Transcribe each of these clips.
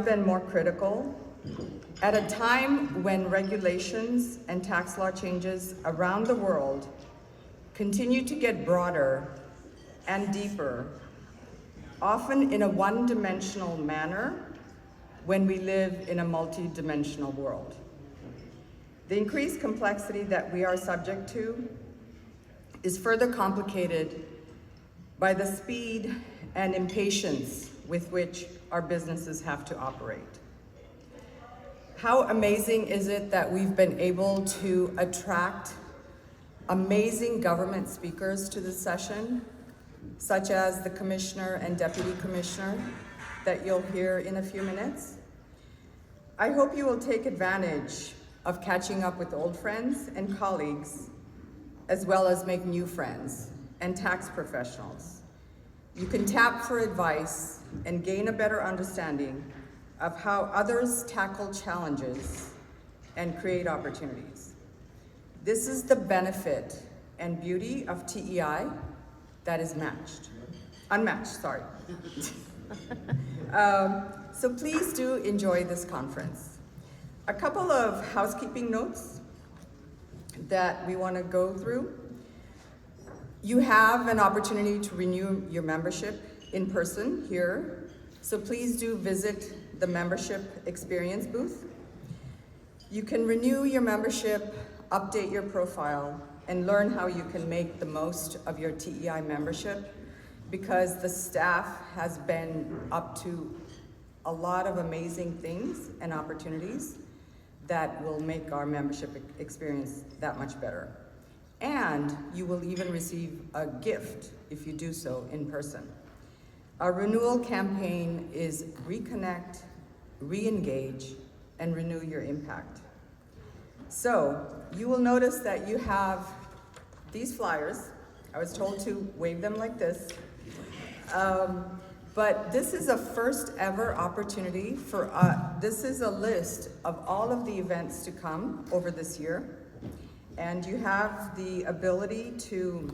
been more critical. At a time when regulations and tax law changes around the world continue to get broader and deeper, often in a one-dimensional manner when we live in a multi-dimensional world. The increased complexity that we are subject to is further complicated by the speed and impatience with which our businesses have to operate. How amazing is it that we've been able to attract amazing government speakers to this session, such as the Commissioner and Deputy Commissioner that you'll hear in a few minutes. I hope you will take advantage of catching up with old friends and colleagues, as well as make new friends and tax professionals. You can tap for advice and gain a better understanding of how others tackle challenges and create opportunities. This is the benefit and beauty of TEI that is unmatched, sorry. So please do enjoy this conference. A couple of housekeeping notes that we want to go through. You have an opportunity to renew your membership in person here, so please do visit the membership experience booth. You can renew your membership, update your profile, and learn how you can make the most of your TEI membership, because the staff has been up to a lot of amazing things and opportunities that will make our membership experience that much better. And you will even receive a gift if you do so in person. Our renewal campaign is reconnect, re-engage, and renew your impact. So you will notice that you have these flyers. I was told to wave them like this. But this is a first ever opportunity for, this is a list of all of the events to come over this year. And you have the ability to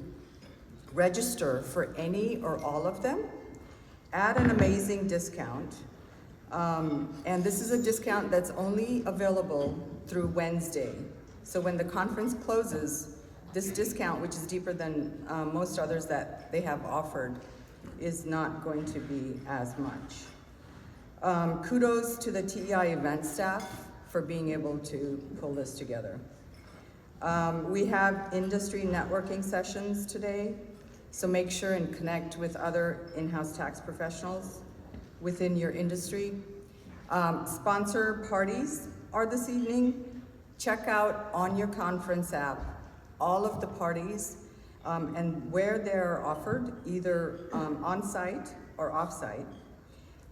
register for any or all of them at an amazing discount. And this is a discount that's only available through Wednesday. So when the conference closes, this discount, which is deeper than most others that they have offered, is not going to be as much. Kudos to the TEI event staff for being able to pull this together. We have industry networking sessions today, so make sure and connect with other in-house tax professionals within your industry. Sponsor parties are this evening. Check out on your conference app all of the parties and where they're offered, either on-site or off-site.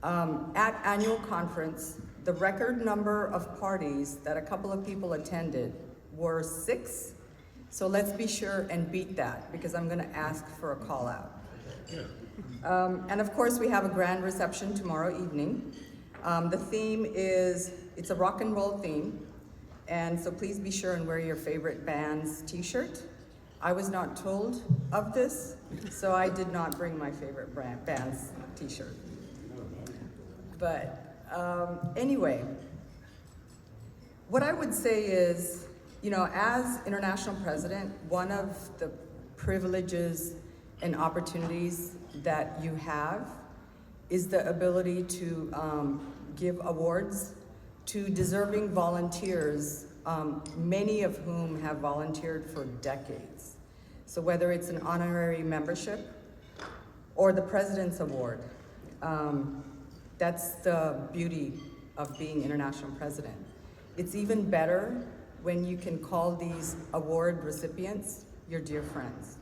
At annual conference, the record number of parties that a couple of people attended were 6. So let's be sure and beat that, because I'm gonna ask for a call out. And of course, we have a grand reception tomorrow evening. The theme is, it's a rock and roll theme, and so please be sure and wear your favorite band's t-shirt. I was not told of this, so I did not bring my favorite band's t-shirt. But anyway, what I would say is, you know, as international president, one of the privileges and opportunities that you have is the ability to give awards to deserving volunteers, many of whom have volunteered for decades. So whether it's an honorary membership or the President's Award, that's the beauty of being international president. It's even better when you can call these award recipients your dear friends.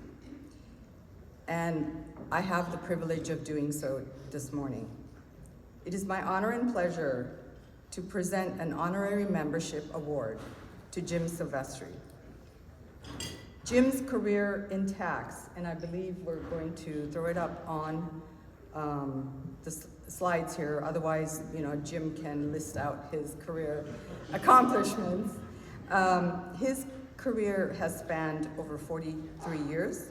And I have the privilege of doing so this morning. It is my honor and pleasure to present an honorary membership award to Jim Silvestri. Jim's career in tax, and I believe we're going to throw it up on the slides here, otherwise, you know, Jim can list out his career accomplishments. His career has spanned over 43 years,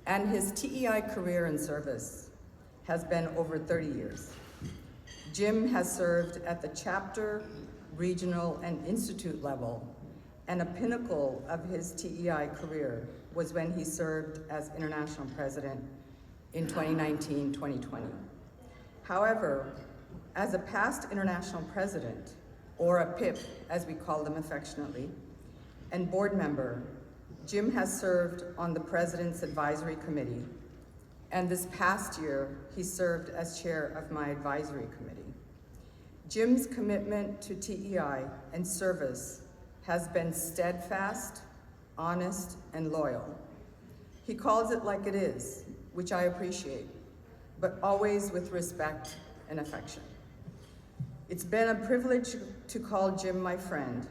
and his TEI career and service has been over 30 years. Jim has served at the chapter, regional, and institute level, and a pinnacle of his TEI career was when he served as international president in 2019-2020. However, as a past international president, or a PIP as we call them affectionately, and board member, Jim has served on the President's Advisory Committee, and this past year, he served as chair of my advisory committee. Jim's commitment to TEI and service has been steadfast, honest, and loyal. He calls it like it is, which I appreciate, but always with respect and affection. It's been a privilege to call Jim my friend,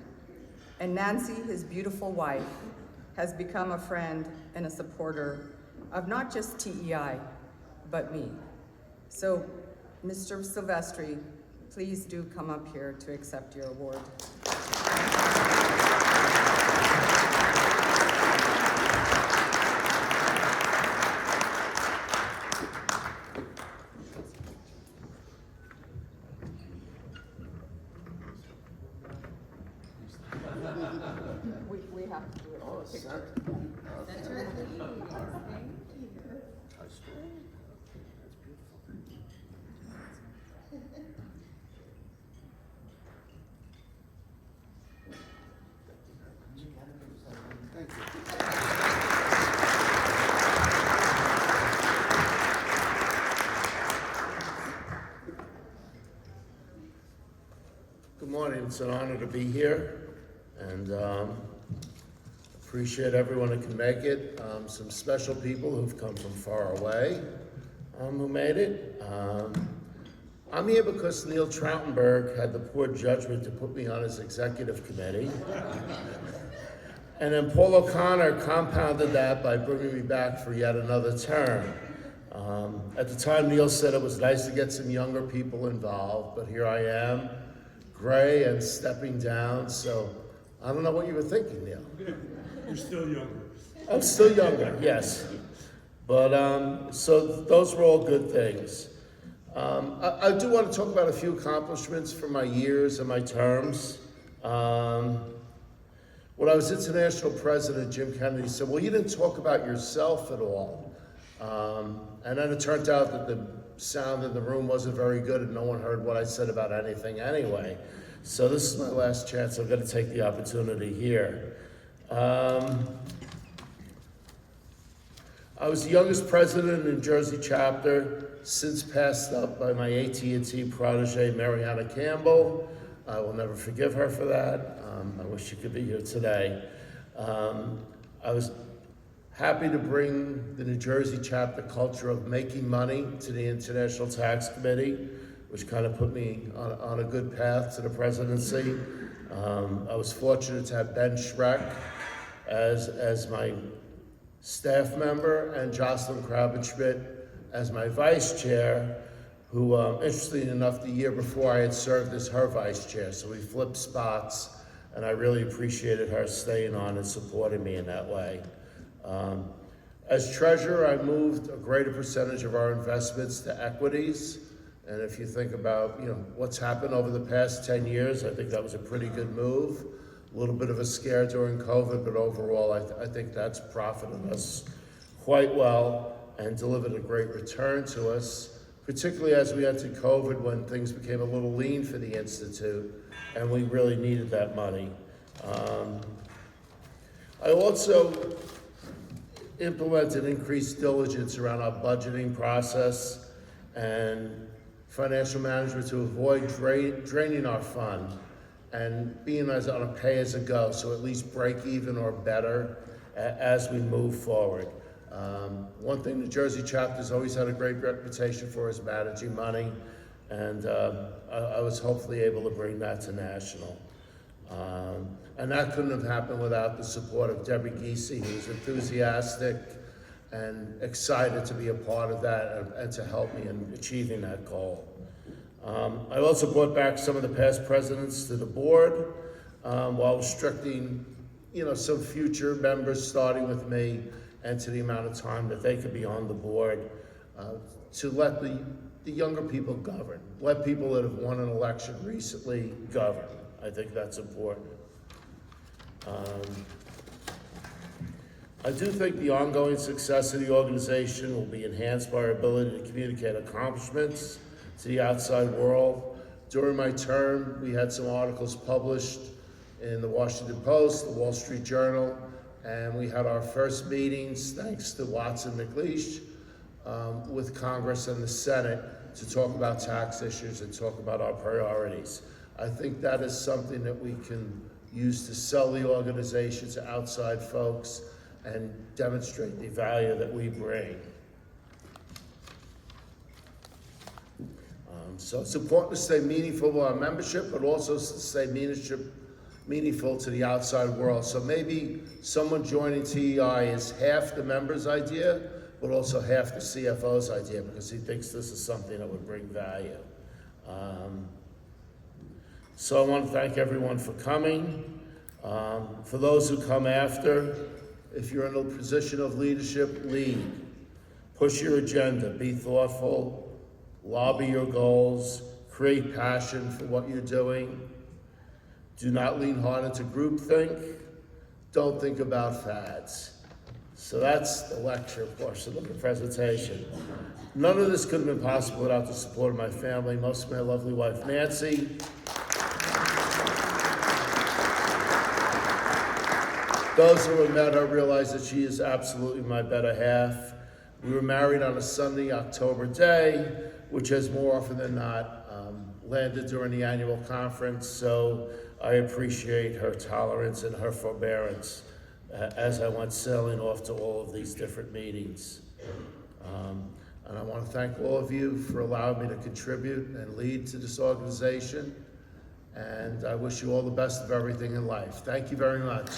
and Nancy, his beautiful wife, has become a friend and a supporter of not just TEI, but me. So, Mr. Silvestri, please do come up here to accept your award. We have to do it for a picture. That's right. Good morning. It's an honor to be here, and appreciate everyone who can make it. Some special people who've come from far away who made it. I'm here because Neil Trautenberg had the poor judgment to put me on his executive committee. And then Paul O'Connor compounded that by bringing me back for yet another term. At the time, Neil said it was nice to get some younger people involved, but here I am, gray and stepping down, so I don't know what you were thinking, Neil. You're still younger. I'm still younger, yes. But, so those were all good things. I do want to talk about a few accomplishments from my years and my terms. When I was international president, Jim Kennedy said, well, you didn't talk about yourself at all. And then it turned out that the sound in the room wasn't very good and no one heard what I said about anything anyway. So this is my last chance. I'm going to take the opportunity here. I was the youngest president in Jersey chapter, since passed up by my AT&T protege, Mariana Campbell. I will never forgive her for that. I wish she could be here today. I was happy to bring the New Jersey chapter culture of making money to the International Tax Committee, which kind of put me on a good path to the presidency. I was fortunate to have Ben Schreck as my staff member and Jocelyn Krabenschmidt as my vice chair, who, interestingly enough, the year before I had served as her vice chair, so we flipped spots, and I really appreciated her staying on and supporting me in that way. As treasurer, I moved a greater percentage of our investments to equities, and if you think about what's happened over the past 10 years, I think that was a pretty good move. A little bit of a scare during COVID, but overall, I think that's profited us quite well and delivered a great return to us, particularly as we entered COVID when things became a little lean for the Institute, and we really needed that money. I also implemented increased diligence around our budgeting process and financial management to avoid draining our fund and being on a pay-as-you-go, so at least break even or better as we move forward. One thing the Jersey chapter's always had a great reputation for is managing money, and I was hopefully able to bring that to national. And that couldn't have happened without the support of Debbie Giese, who's enthusiastic and excited to be a part of that and to help me in achieving that goal. I also brought back some of the past presidents to the board while restricting, some future members, starting with me, and to the amount of time that they could be on the board, to let the the younger people govern. Let people that have won an election recently govern. I think that's important. I do think the ongoing success of the organization will be enhanced by our ability to communicate accomplishments to the outside world. During my term, we had some articles published in the Washington Post, the Wall Street Journal, and we had our first meetings, thanks to Watson McLeish, with Congress and the Senate to talk about tax issues and talk about our priorities. I think that is something that we can use to sell the organization to outside folks and demonstrate the value that we bring. So it's important to stay meaningful with our membership, but also to stay meaningful to the outside world. So maybe someone joining TEI is half the member's idea, but also half the CFO's idea, because he thinks this is something that would bring value. So I want to thank everyone for coming. For those who come after, if you're in a position of leadership, lead. Push your agenda, be thoughtful, lobby your goals, create passion for what you're doing. Do not lean hard into groupthink. Don't think about fads. So that's the lecture portion of the presentation. None of this could have been possible without the support of my family, most of my lovely wife, Nancy. Those who have met her realize that she is absolutely my better half. We were married on a Sunday, October day, which has more often than not landed during the annual conference, so I appreciate her tolerance and her forbearance as I went sailing off to all of these different meetings. And I want to thank all of you for allowing me to contribute and lead to this organization, and I wish you all the best of everything in life. Thank you very much.